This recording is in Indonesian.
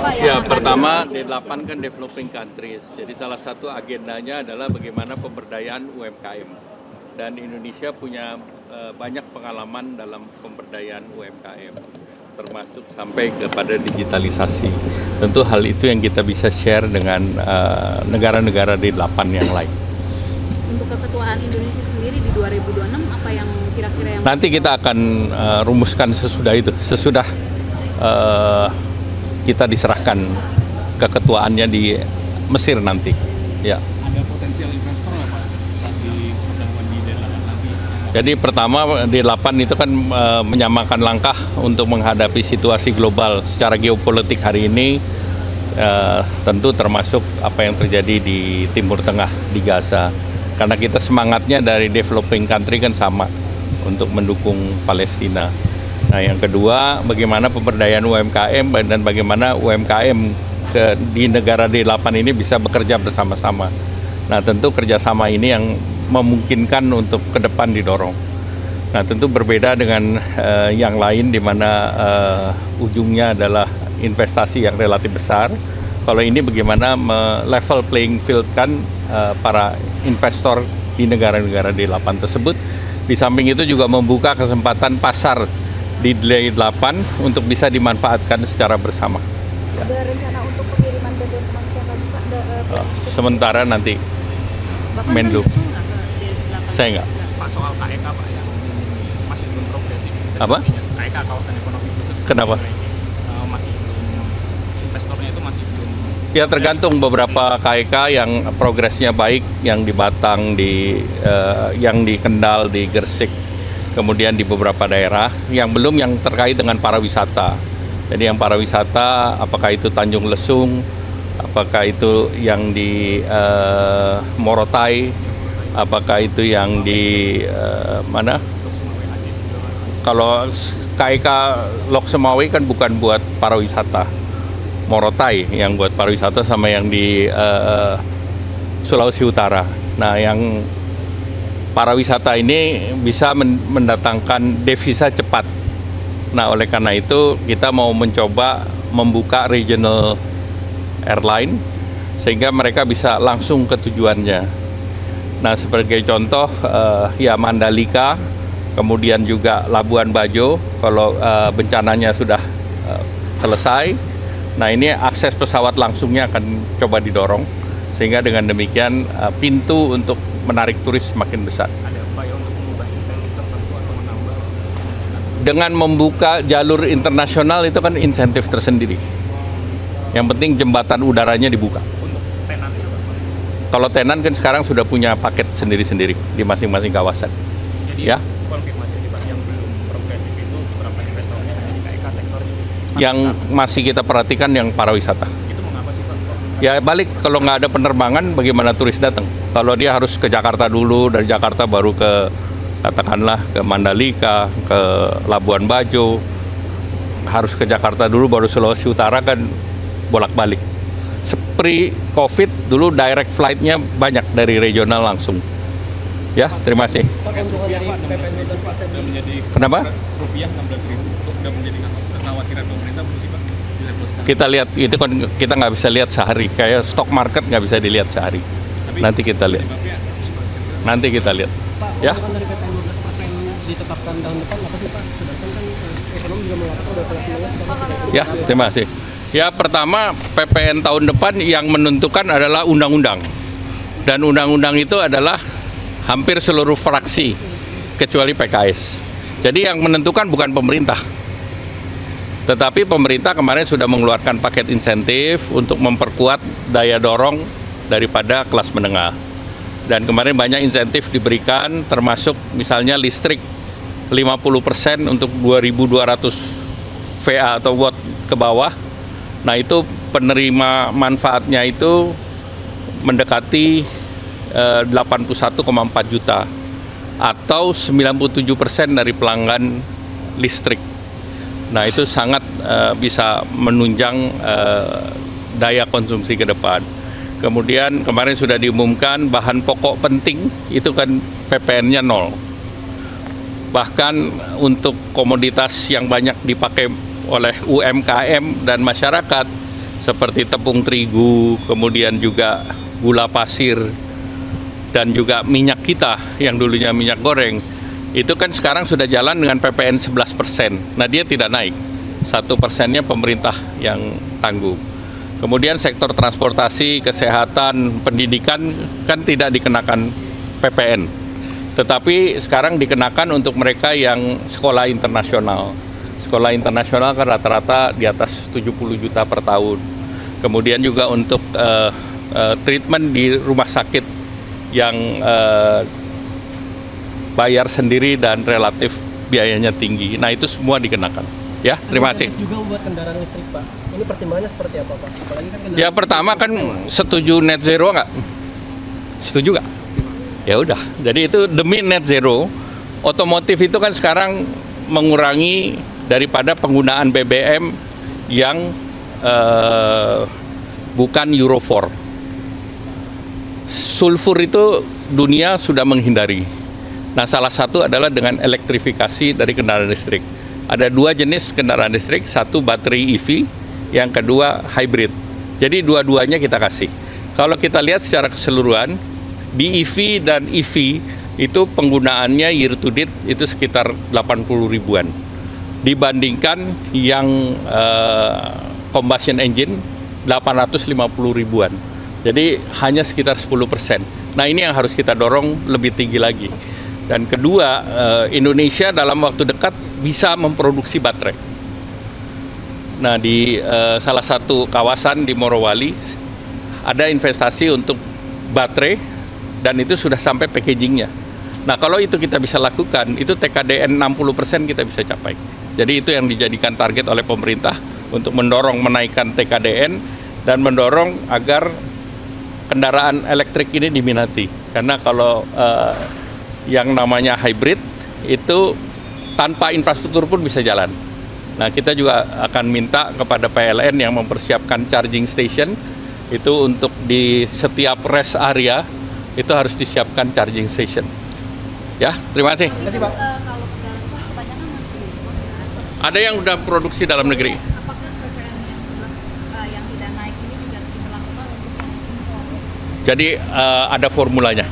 Ya, pertama D8 kan developing countries. Jadi salah satu agendanya adalah bagaimana pemberdayaan UMKM. Dan Indonesia punya banyak pengalaman dalam pemberdayaan UMKM, termasuk sampai kepada digitalisasi. Tentu hal itu yang kita bisa share dengan negara-negara D8 yang lain. Untuk keketuaan Indonesia sendiri di 2026, apa yang kira-kira yang... Nanti kita akan rumuskan sesudah itu, sesudah kita diserahkan keketuaannya di Mesir nanti. Ya. Ada potensial investor nggak Pak saat di pertemuan di D8 nanti? Jadi pertama D8 itu kan menyamakan langkah untuk menghadapi situasi global secara geopolitik hari ini, tentu termasuk apa yang terjadi di Timur Tengah, di Gaza. Karena kita semangatnya dari developing country kan sama untuk mendukung Palestina. Nah, yang kedua, bagaimana pemberdayaan UMKM dan bagaimana UMKM di negara D8 ini bisa bekerja bersama-sama. Nah, tentu kerjasama ini yang memungkinkan untuk ke depan didorong. Nah, tentu berbeda dengan yang lain di mana ujungnya adalah investasi yang relatif besar. Kalau ini bagaimana level playing field kan para investor di negara-negara D8 tersebut. Di samping itu juga membuka kesempatan pasar di D8 untuk bisa dimanfaatkan secara bersama. Ada rencana untuk pengiriman BBM ke masyarakat Pak? Sementara nanti Bapak Menlu. menyusul nggak ke D8? Saya nggak. Pak, soal KEK Pak yang masih belum progresif. Apa? KEK, kawasan ekonomi khusus. Kenapa? Masih belum, investornya itu masih belum. Ya, tergantung beberapa KEK yang progresnya baik, yang di Batang, yang di Kendal, di Gresik, kemudian di beberapa daerah, yang belum yang terkait dengan pariwisata. Jadi yang pariwisata, apakah itu Tanjung Lesung, apakah itu yang di Morotai, apakah itu yang di mana? Kalau KEK Lok Semawe kan bukan buat pariwisata. Morotai yang buat pariwisata sama yang di Sulawesi Utara. Nah, yang pariwisata ini bisa mendatangkan devisa cepat. Nah, oleh karena itu kita mau mencoba membuka regional airline sehingga mereka bisa langsung ke tujuannya. Nah, sebagai contoh ya Mandalika, kemudian juga Labuan Bajo kalau bencananya sudah selesai. Nah, ini akses pesawat langsungnya akan coba didorong sehingga dengan demikian pintu untuk menarik turis semakin besar. Ada upaya untuk mengubah insentif tertentu atau menambah? Dengan membuka jalur internasional itu kan insentif tersendiri. Yang penting jembatan udaranya dibuka. Untuk tenan ya Pak? Kalau tenan kan sekarang sudah punya paket sendiri-sendiri di masing-masing kawasan. Jadi Ya. konfirmasi ini Pak, yang belum progresif itu berapa investornya hanya di KEK sektor Yang masih kita perhatikan yang pariwisata. itu mengapa sih Pak? Ya balik, kalau nggak ada penerbangan bagaimana turis datang? Kalau dia harus ke Jakarta dulu, dari Jakarta baru ke katakanlah ke Mandalika, ke Labuan Bajo, harus ke Jakarta dulu baru Sulawesi Utara kan bolak-balik. Seperti COVID dulu direct flight-nya banyak dari regional langsung. Ya, terima kasih. Rupiah Pak 16.000 Pak, sudah menjadi Kenapa? rupiah 16.000 sudah menjadi kekhawatiran pemerintah belum sih Pak di level sekarang? Kita lihat, itu kan kita nggak bisa lihat sehari. Kayak stock market nggak bisa dilihat sehari. Tapi Nanti kita lihat. penyebabnya Nanti kita lihat. Pak, Ya. kan dari PPN 12% ditetapkan tahun depan apa sih Pak? Sedangkan kan ekonomi juga mengatakan udah kelas menengah sedangkan Ya, terima kasih. Ya, pertama PPN tahun depan yang menentukan adalah undang-undang. Dan undang-undang itu adalah hampir seluruh fraksi kecuali PKS. Jadi yang menentukan bukan pemerintah. Tetapi pemerintah kemarin sudah mengeluarkan paket insentif untuk memperkuat daya dorong daripada kelas menengah. Dan kemarin banyak insentif diberikan, termasuk misalnya listrik 50% untuk 2.200 VA atau watt ke bawah. Nah, itu penerima manfaatnya itu mendekati 81,4 juta atau 97% dari pelanggan listrik. Nah, itu sangat bisa menunjang daya konsumsi ke depan. Kemudian kemarin sudah diumumkan bahan pokok penting itu kan PPN-nya 0. Bahkan untuk komoditas yang banyak dipakai oleh UMKM dan masyarakat seperti tepung terigu, kemudian juga gula pasir, dan juga minyak kita yang dulunya minyak goreng, itu kan sekarang sudah jalan dengan PPN 11%. Nah, dia tidak naik. 1%-nya pemerintah yang tanggung. Kemudian sektor transportasi, kesehatan, pendidikan kan tidak dikenakan PPN. Tetapi sekarang dikenakan untuk mereka yang sekolah internasional. Sekolah internasional kan rata-rata di atas 70 juta per tahun. Kemudian juga untuk treatment di rumah sakit yang bayar sendiri dan relatif biayanya tinggi. Nah, itu semua dikenakan. Ya, terima kasih. Juga buat kendaraan listrik, Pak. Ini pertimbangannya seperti apa, Pak? Apalagi kan kendaraan Ya, pertama kan setuju net zero nggak? Setuju nggak? Ya udah. Jadi itu demi net zero, otomotif itu kan sekarang mengurangi daripada penggunaan BBM yang bukan Euro 4. Sulfur itu dunia sudah menghindari. Nah, salah satu adalah dengan elektrifikasi dari kendaraan listrik. Ada 2 jenis kendaraan listrik, satu baterai EV, yang kedua hybrid. Jadi dua-duanya kita kasih. Kalau kita lihat secara keseluruhan, BEV dan EV itu penggunaannya year to date itu sekitar 80 ribuan. Dibandingkan yang combustion engine 850 ribuan. Jadi hanya sekitar 10%. Nah, ini yang harus kita dorong lebih tinggi lagi. Dan kedua, Indonesia dalam waktu dekat bisa memproduksi baterai. Nah, di salah satu kawasan di Morowali ada investasi untuk baterai dan itu sudah sampai packagingnya. Nah, kalau itu kita bisa lakukan, itu TKDN 60% kita bisa capai. Jadi itu yang dijadikan target oleh pemerintah untuk mendorong menaikkan TKDN dan mendorong agar kendaraan elektrik ini diminati. Karena kalau yang namanya hybrid itu tanpa infrastruktur pun bisa jalan. Nah, kita juga akan minta kepada PLN yang mempersiapkan charging station itu untuk di setiap rest area itu harus disiapkan charging station. Ya, terima kasih. Terima kasih, Pak. Kalau kendaraan itu kebanyakan masih impor, kan? Ada yang udah produksi dalam negeri. Apakah PPN yang 11 yang tidak naik ini juga diberlakukan untuk yang impor? Jadi ada formulanya.